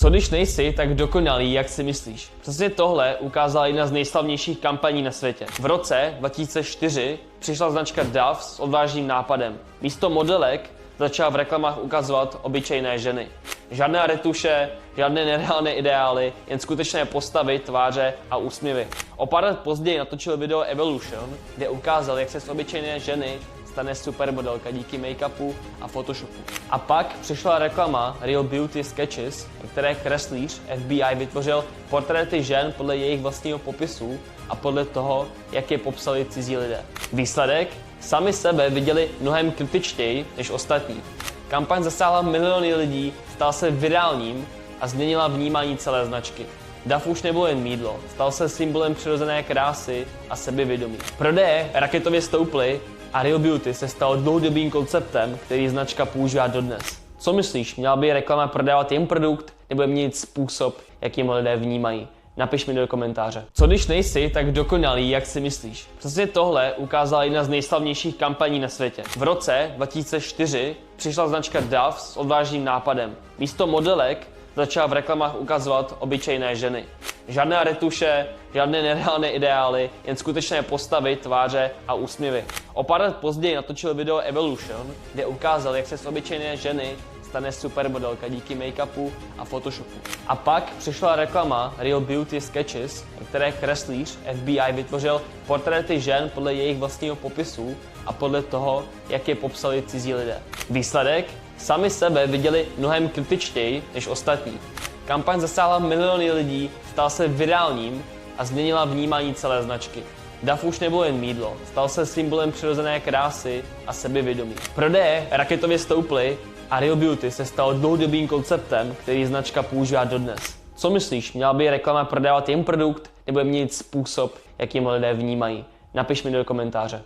Co když nejsi tak dokonalý, jak si myslíš? Přesně tohle ukázala jedna z nejslavnějších kampaní na světě. V roce 2004 přišla značka Dove s odvážným nápadem. Místo modelek začala v reklamách ukazovat obyčejné ženy. Žádné retuše, žádné nereálné ideály, jen skutečné postavy, tváře a úsměvy. O pár let později natočil video Evolution, kde ukázal, jak se z obyčejné ženy stane supermodelka díky make-upu a photoshopu. A pak přišla reklama Real Beauty Sketches, ve které kreslíř FBI vytvořil portréty žen podle jejich vlastního popisu a podle toho, jak je popsali cizí lidé. Výsledek? Sami sebe viděli mnohem kritičtěji než ostatní. Kampaň zasáhla miliony lidí, stal se virálním a změnila vnímání celé značky. Dove už nebyl jen mýdlo, stal se symbolem přirozené krásy a sebevědomí. Prodeje raketově stouply a Real Beauty se stalo dlouhodobým konceptem, který značka používá dodnes. Co myslíš, měla by reklama prodávat jen produkt nebo měnit způsob, jakým lidé vnímají? Napiš mi do komentáře. Co když nejsi tak dokonalý, jak si myslíš? Přesně tohle ukázala jedna z nejslavnějších kampaní na světě. V roce 2004 přišla značka Dove s odvážným nápadem. Místo modelek začala v reklamách ukazovat obyčejné ženy. Žádné retuše, žádné nereálné ideály, jen skutečné postavy, tváře a úsměvy. O pár let později natočil video Evolution, kde ukázal, jak se z obyčejné ženy stane supermodelka díky make-upu a photoshopu. A pak přišla reklama Real Beauty Sketches, ve které kreslíř FBI vytvořil portréty žen podle jejich vlastního popisu a podle toho, jak je popsali cizí lidé. Výsledek? Sami sebe viděli mnohem kritičtěji než ostatní. Kampaň zasáhla miliony lidí, stal se virálním a změnila vnímání celé značky. Dove už nebyl jen mýdlo, stal se symbolem přirozené krásy a sebevědomí. Prodeje raketově stouply a Real Beauty se stalo dlouhodobým konceptem, který značka používá dodnes. Co myslíš, měla by reklama prodávat jen produkt nebo měnit způsob, jakým lidé vnímají? Napiš mi do komentáře.